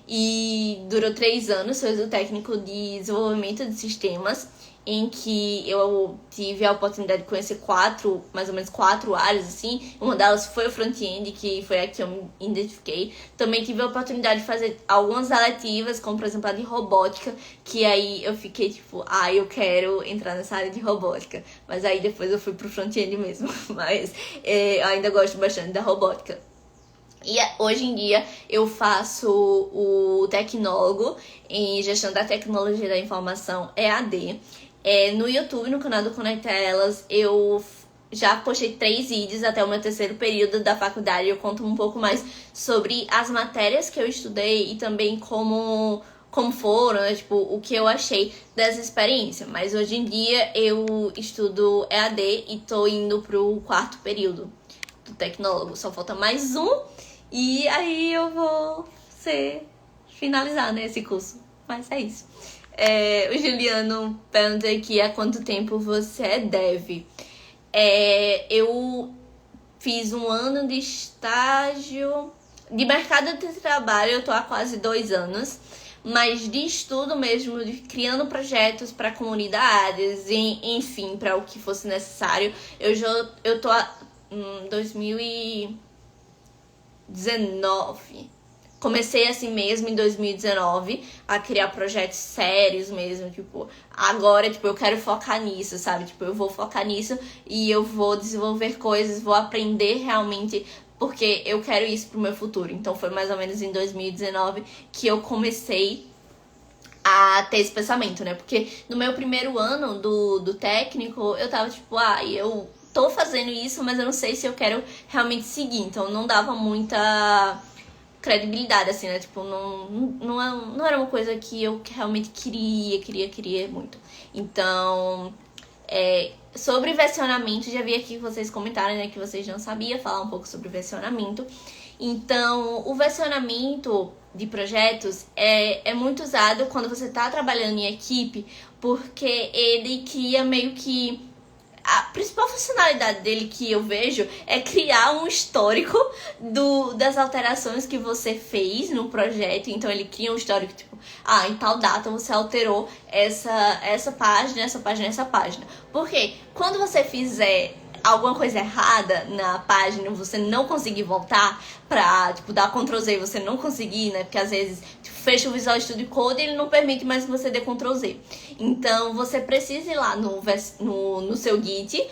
e durou 3 anos. Fiz o técnico de desenvolvimento de sistemas, em que eu tive a oportunidade de conhecer mais ou menos quatro áreas, assim. Uma delas foi o front-end, que foi a que eu me identifiquei. Também tive a oportunidade de fazer algumas eletivas, como por exemplo a de robótica, que aí eu fiquei tipo, eu quero entrar nessa área de robótica. Mas aí depois eu fui pro front-end mesmo, mas eu ainda gosto bastante da robótica. E hoje em dia eu faço o tecnólogo em gestão da tecnologia da informação, EAD. No YouTube, no canal do Conecta Elas, eu já postei 3 vídeos até o meu 3º período da faculdade. Eu conto um pouco mais sobre as matérias que eu estudei e também como foram, né? Tipo, o que eu achei dessa experiência. Mas hoje em dia eu estudo EAD e tô indo pro 4º período do tecnólogo. Só falta mais um e aí eu vou finalizar, né, esse curso. Mas é isso. O Juliano pergunta aqui há quanto tempo você é dev. Eu fiz 1 ano de estágio. De mercado de trabalho eu tô há quase 2 anos. Mas de estudo mesmo, de criando projetos para comunidades, enfim, para o que fosse necessário, eu tô há 2019. comecei assim mesmo em 2019 a criar projetos sérios mesmo, tipo, agora, tipo, eu quero focar nisso, sabe? Tipo, eu vou focar nisso e eu vou desenvolver coisas, vou aprender realmente porque eu quero isso pro meu futuro. Então foi mais ou menos em 2019 que eu comecei a ter esse pensamento, né? Porque no meu primeiro ano do técnico, eu tava tipo, eu tô fazendo isso, mas eu não sei se eu quero realmente seguir. Então não dava muita credibilidade, assim, né? Tipo, não era uma coisa que eu realmente queria muito. Então, sobre versionamento, já vi aqui que vocês comentaram, né, que vocês não sabiam falar um pouco sobre versionamento. Então, o versionamento de projetos é muito usado quando você está trabalhando em equipe, porque ele cria meio que... A principal funcionalidade dele que eu vejo é criar um histórico das alterações que você fez no projeto. Então ele cria um histórico, tipo, em tal data você alterou essa página. Porque quando você fizer alguma coisa errada na página, você não conseguir voltar pra, tipo, dar Ctrl Z e você não conseguir, né? Porque às vezes fecha o Visual Studio Code e ele não permite mais que você dê Ctrl Z. Então, você precisa ir lá no seu Git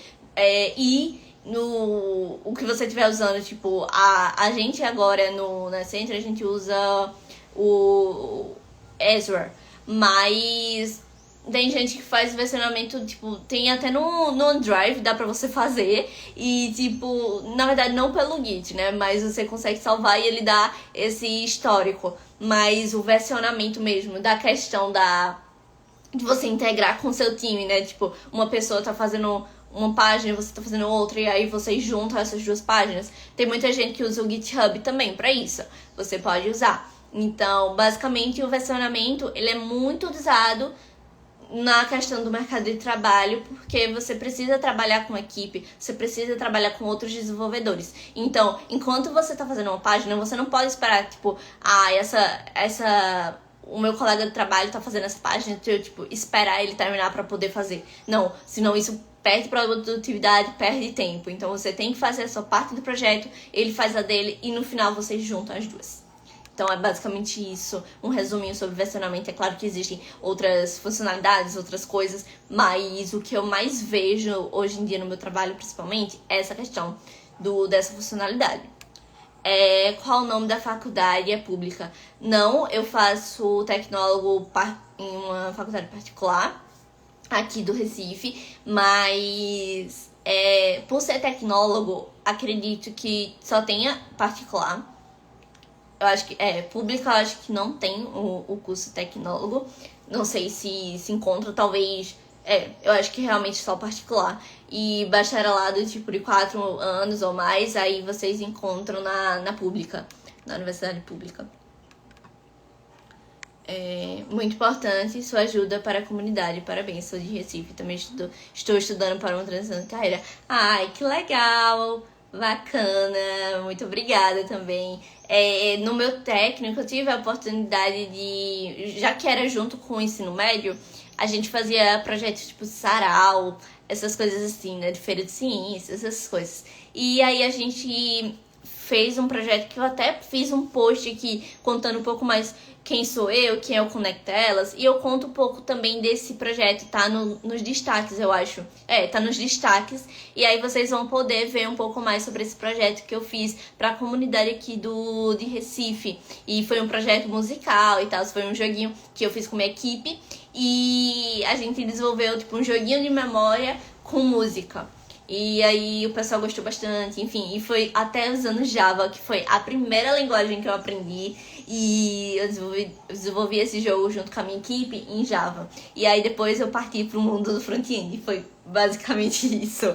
e o que você estiver usando. Tipo, a gente agora na Centro, a gente usa o Ezra, mas tem gente que faz versionamento, tipo, tem até no OneDrive, dá pra você fazer. E, tipo, na verdade não pelo Git, né? Mas você consegue salvar e ele dá esse histórico. Mas o versionamento mesmo, da questão de você integrar com o seu time, né? Tipo, uma pessoa tá fazendo uma página e você tá fazendo outra, e aí vocês juntam essas duas páginas. Tem muita gente que usa o GitHub também pra isso. Você pode usar. Então, basicamente, o versionamento, ele é muito usado na questão do mercado de trabalho, porque você precisa trabalhar com equipe, você precisa trabalhar com outros desenvolvedores. Então, enquanto você tá fazendo uma página, você não pode esperar, tipo, o meu colega de trabalho tá fazendo essa página, então eu, tipo, esperar ele terminar pra poder fazer. Não, senão isso perde produtividade, perde tempo. Então, você tem que fazer a sua parte do projeto, ele faz a dele e no final vocês juntam as duas. Então é basicamente isso, um resuminho sobre versionamento. É claro que existem outras funcionalidades, outras coisas, mas o que eu mais vejo hoje em dia no meu trabalho, principalmente, é essa questão dessa funcionalidade. Qual o nome da faculdade? É pública? Não, eu faço tecnólogo em uma faculdade particular, aqui do Recife, mas por ser tecnólogo, acredito que só tenha particular. Eu acho que pública, eu acho que não tem o curso tecnólogo. Não sei se encontra, talvez. Eu acho que realmente só particular. E bacharelado, tipo, de 4 anos ou mais, aí vocês encontram na pública, na universidade pública. Muito importante sua ajuda para a comunidade. Parabéns, sou de Recife. Também estou estudando para uma transição de carreira. Ai, que legal! Bacana, muito obrigada também. No meu técnico, eu tive a oportunidade já que era junto com o ensino médio, a gente fazia projetos tipo sarau, essas coisas assim, né? De feira de ciências, essas coisas. E aí a gente fez um projeto que eu até fiz um post aqui contando um pouco mais quem sou eu, quem é o Conecta Elas, e eu conto um pouco também desse projeto, tá nos destaques, eu acho. Tá nos destaques, e aí vocês vão poder ver um pouco mais sobre esse projeto que eu fiz pra comunidade aqui de Recife. E foi um projeto musical e tal, foi um joguinho que eu fiz com minha equipe, e a gente desenvolveu tipo um joguinho de memória com música. E aí o pessoal gostou bastante, enfim, e foi até usando Java, que foi a primeira linguagem que eu aprendi, e eu desenvolvi esse jogo junto com a minha equipe em Java. E aí depois eu parti pro mundo do front-end, foi basicamente isso.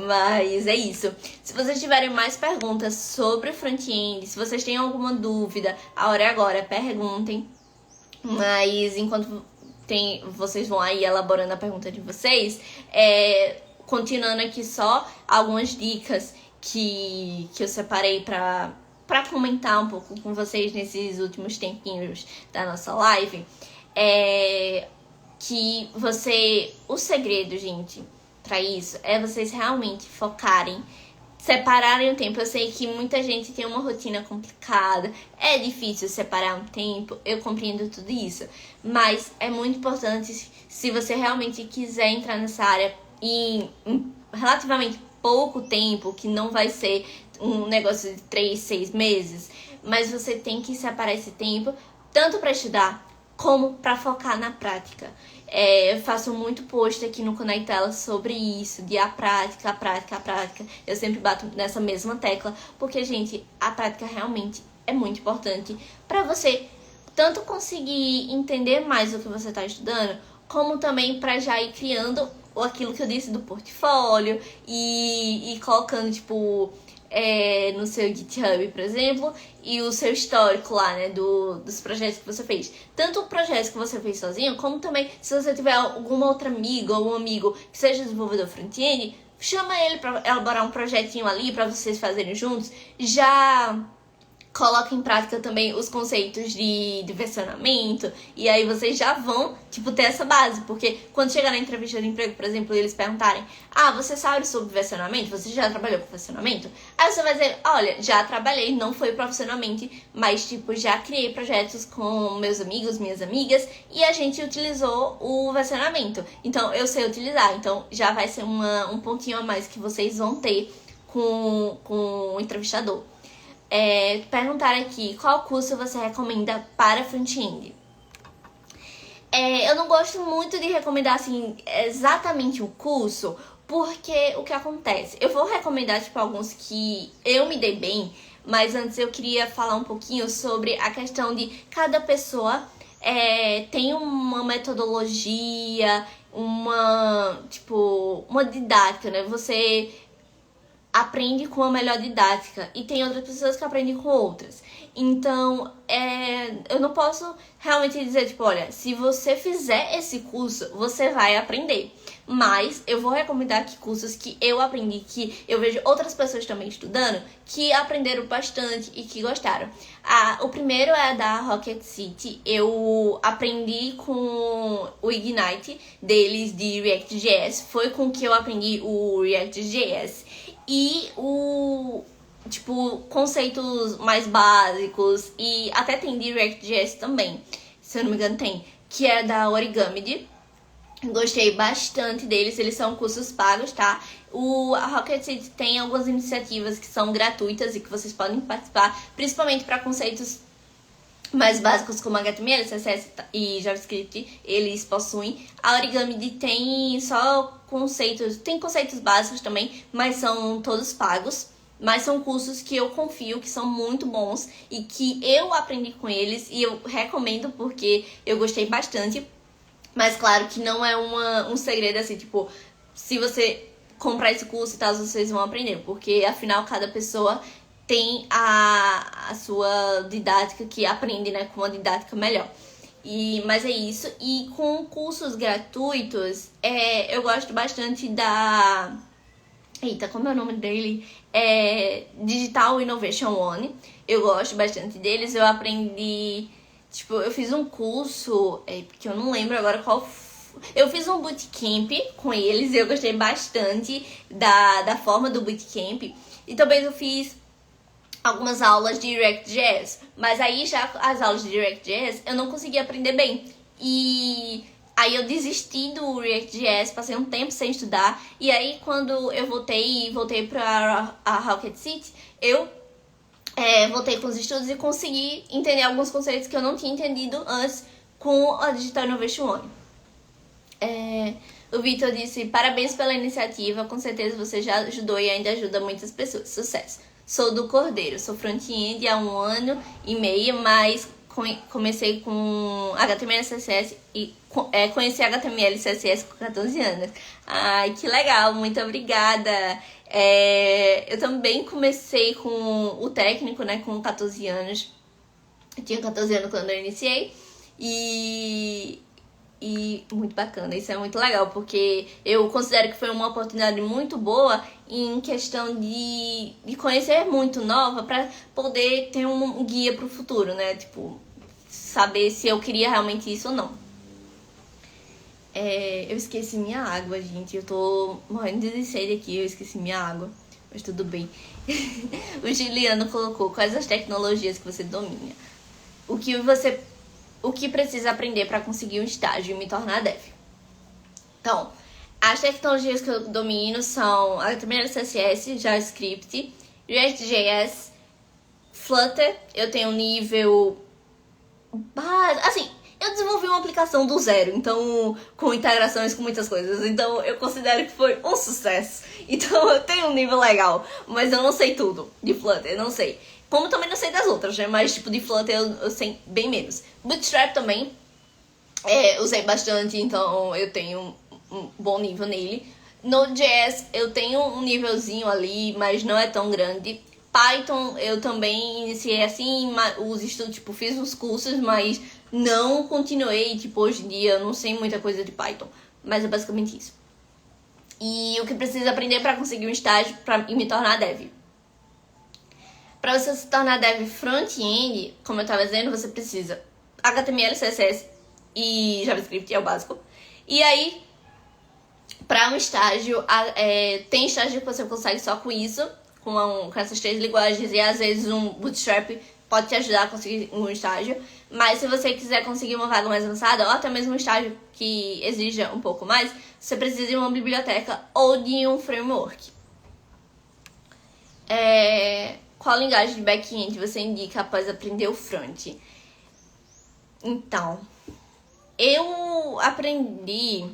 Mas é isso. Se vocês tiverem mais perguntas sobre o front-end, se vocês têm alguma dúvida, a hora é agora, perguntem. Mas enquanto vocês vão aí elaborando a pergunta de vocês, continuando aqui só algumas dicas que eu separei pra comentar um pouco com vocês nesses últimos tempinhos da nossa live. O segredo, gente, pra isso, é vocês realmente focarem separarem o tempo. Eu sei que muita gente tem uma rotina complicada, é difícil separar um tempo, eu compreendo tudo isso. Mas é muito importante, se você realmente quiser entrar nessa área em relativamente pouco tempo, que não vai ser um negócio de 3, 6 meses, mas você tem que separar esse tempo, tanto para estudar, como para focar na prática. Eu faço muito post aqui no Conectela sobre isso, de a prática, a prática, a prática. Eu sempre bato nessa mesma tecla, porque, gente, a prática realmente é muito importante para você tanto conseguir entender mais o que você está estudando, como também para já ir criando aquilo que eu disse do portfólio e colocando, tipo, no seu GitHub, por exemplo, e o seu histórico lá, né, dos projetos que você fez. Tanto o projeto que você fez sozinho, como também se você tiver alguma outra amiga ou um amigo que seja desenvolvedor front-end, chama ele para elaborar um projetinho ali para vocês fazerem juntos. Já coloca em prática também os conceitos de versionamento, e aí vocês já vão, tipo, ter essa base, porque quando chegar na entrevista de emprego, por exemplo, e eles perguntarem: ah, você sabe sobre versionamento? Você já trabalhou com versionamento? Aí você vai dizer: olha, já trabalhei, não foi profissionalmente, mas, tipo, já criei projetos com meus amigos, minhas amigas, e a gente utilizou o versionamento, então eu sei utilizar. Então já vai ser um pontinho a mais que vocês vão ter com o entrevistador. Perguntar aqui, qual curso você recomenda para front-end? Eu não gosto muito de recomendar, assim, exatamente o curso, porque o que acontece? Eu vou recomendar, tipo, alguns que eu me dei bem, mas antes eu queria falar um pouquinho sobre a questão de cada pessoa tem uma metodologia, uma didática, né? Você aprende com a melhor didática e tem outras pessoas que aprendem com outras. Então, eu não posso realmente dizer, tipo, olha, se você fizer esse curso, você vai aprender. Mas eu vou recomendar aqui cursos que eu aprendi, que eu vejo outras pessoas também estudando, que aprenderam bastante e que gostaram. O primeiro é da Rocket City. Eu aprendi com o Ignite deles de React.js. Foi com que eu aprendi o React.js. E conceitos mais básicos, e até tem de React.js também, se eu não me engano tem, que é da Origami. Gostei bastante deles, eles são cursos pagos, tá? A Rocket City tem algumas iniciativas que são gratuitas e que vocês podem participar, principalmente para conceitos mais básicos como HTML, CSS e JavaScript, eles possuem. A Origami tem só conceitos básicos também, mas são todos pagos. Mas são cursos que eu confio, que são muito bons e que eu aprendi com eles e eu recomendo porque eu gostei bastante. Mas claro que não é um segredo assim, tipo, se você comprar esse curso e tal, vocês vão aprender, porque afinal cada pessoa tem a sua didática que aprende, né, com uma didática melhor. Mas é isso. E com cursos gratuitos, eu gosto bastante da... Eita, como é o nome dele? Digital Innovation One. Eu gosto bastante deles. Eu aprendi... Tipo, eu fiz um curso, porque eu não lembro agora qual... Eu fiz um bootcamp com eles e eu gostei bastante da forma do bootcamp. E também eu fiz algumas aulas de React.js, mas aí já as aulas de React.js eu não consegui aprender bem. E aí eu desisti do React.js, passei um tempo sem estudar. E aí quando eu voltei para a Rocket City, eu voltei com os estudos e consegui entender alguns conceitos que eu não tinha entendido antes com a Digital Innovation One. O Vitor disse: parabéns pela iniciativa, com certeza você já ajudou e ainda ajuda muitas pessoas. Sucesso! Sou do Cordeiro, sou front-end há 1 ano e meio, mas comecei com HTML e CSS e conheci HTML e CSS com 14 anos. Ai, que legal, muito obrigada! Eu também comecei com o técnico, né, com 14 anos. Eu tinha 14 anos quando eu iniciei e muito bacana, isso é muito legal, porque eu considero que foi uma oportunidade muito boa em questão de conhecer muito nova para poder ter um guia pro futuro, né? Tipo, saber se eu queria realmente isso ou não. Eu esqueci minha água, gente. Eu tô morrendo de sede aqui, eu esqueci minha água. mas tudo bem. O Juliano colocou quais as tecnologias que você domina. O que precisa aprender para conseguir um estágio e me tornar dev. Então, as tecnologias que eu domino são HTML, CSS, JavaScript, React.js, Flutter. Eu tenho um nível básico. Assim, eu desenvolvi uma aplicação do zero, então, com integrações com muitas coisas. Então, eu considero que foi um sucesso. Então, eu tenho um nível legal, mas eu não sei tudo de Flutter, eu não sei. Como também não sei das outras, né? Mas, tipo, de Flutter eu sei bem menos. Bootstrap também, usei bastante, então eu tenho um bom nível nele. Node.js eu tenho um nívelzinho ali, mas não é tão grande. Python eu também iniciei assim, os estudos, tipo, fiz uns cursos, mas não continuei, tipo, hoje em dia eu não sei muita coisa de Python, mas é basicamente isso. E o que precisa aprender para conseguir um estágio e me tornar dev? Para você se tornar dev front-end, como eu estava dizendo, você precisa HTML, CSS e JavaScript, é o básico. E aí, para um estágio, tem estágio que você consegue só com isso, com essas 3 linguagens, e às vezes um Bootstrap pode te ajudar a conseguir um estágio. Mas se você quiser conseguir uma vaga mais avançada, ou até mesmo um estágio que exija um pouco mais, você precisa de uma biblioteca ou de um framework. Qual linguagem de back-end você indica após aprender o front? Então, eu aprendi...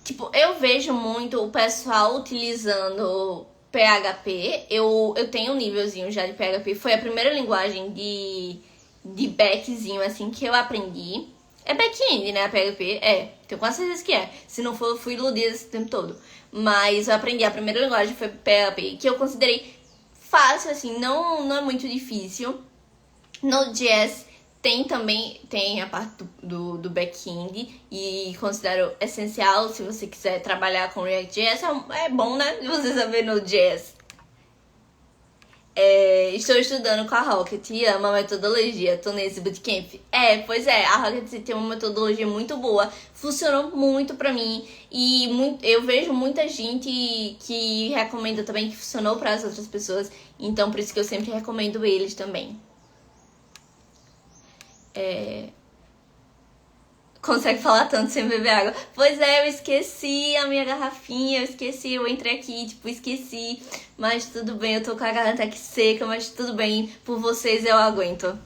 Tipo, eu vejo muito o pessoal utilizando PHP. Eu tenho um nívelzinho já de PHP. Foi a primeira linguagem de backzinho, assim, que eu aprendi. É back-end, né? A PHP tenho quase certeza que é. Se não for, eu fui iludida esse tempo todo. Mas eu aprendi, a primeira linguagem foi PHP, que eu considerei fácil, assim, não é muito difícil. Node.js tem a parte do back-end e considero essencial se você quiser trabalhar com React.js. É bom, né? Você saber Node.js. Estou estudando com a Rocket e amo a metodologia. Tô nesse bootcamp. Pois é, a Rocket tem uma metodologia muito boa. Funcionou muito pra mim. E eu vejo muita gente que recomenda também, que funcionou para as outras pessoas. Então, por isso que eu sempre recomendo eles também. Consegue falar tanto sem beber água? Pois é, eu esqueci a minha garrafinha, eu entrei aqui, tipo, esqueci. Mas tudo bem, eu tô com a garganta aqui seca, mas tudo bem, por vocês eu aguento.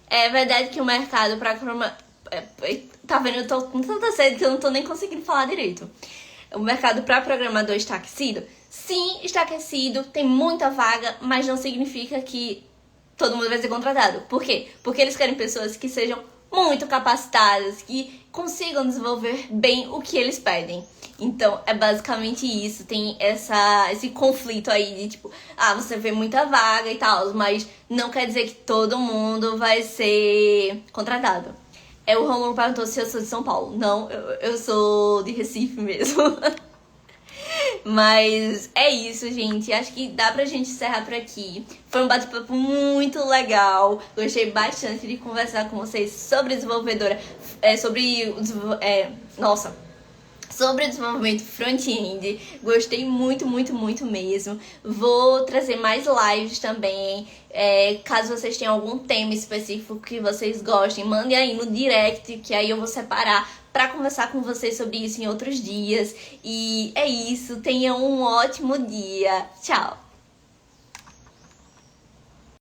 É verdade que o mercado pra... Tá vendo, eu tô com tanta sede que eu não tô nem conseguindo falar direito. O mercado pra programador está aquecido? Sim, está aquecido, tem muita vaga, mas não significa que todo mundo vai ser contratado. Por quê? Porque eles querem pessoas que sejam muito capacitadas, que consigam desenvolver bem o que eles pedem. Então, é basicamente isso. Tem esse conflito aí de tipo, você vê muita vaga e tal, mas não quer dizer que todo mundo vai ser contratado. O Romulo perguntou se eu sou de São Paulo. Não, eu sou de Recife mesmo. Mas é isso, gente. Acho que dá pra gente encerrar por aqui. Foi um bate-papo muito legal. Gostei bastante de conversar com vocês sobre desenvolvedora. Sobre o desenvolvimento front-end. Gostei muito, muito, muito mesmo. Vou trazer mais lives também. Caso vocês tenham algum tema específico que vocês gostem, mandem aí no direct, que aí eu vou separar para conversar com vocês sobre isso em outros dias. E é isso. Tenham um ótimo dia. Tchau!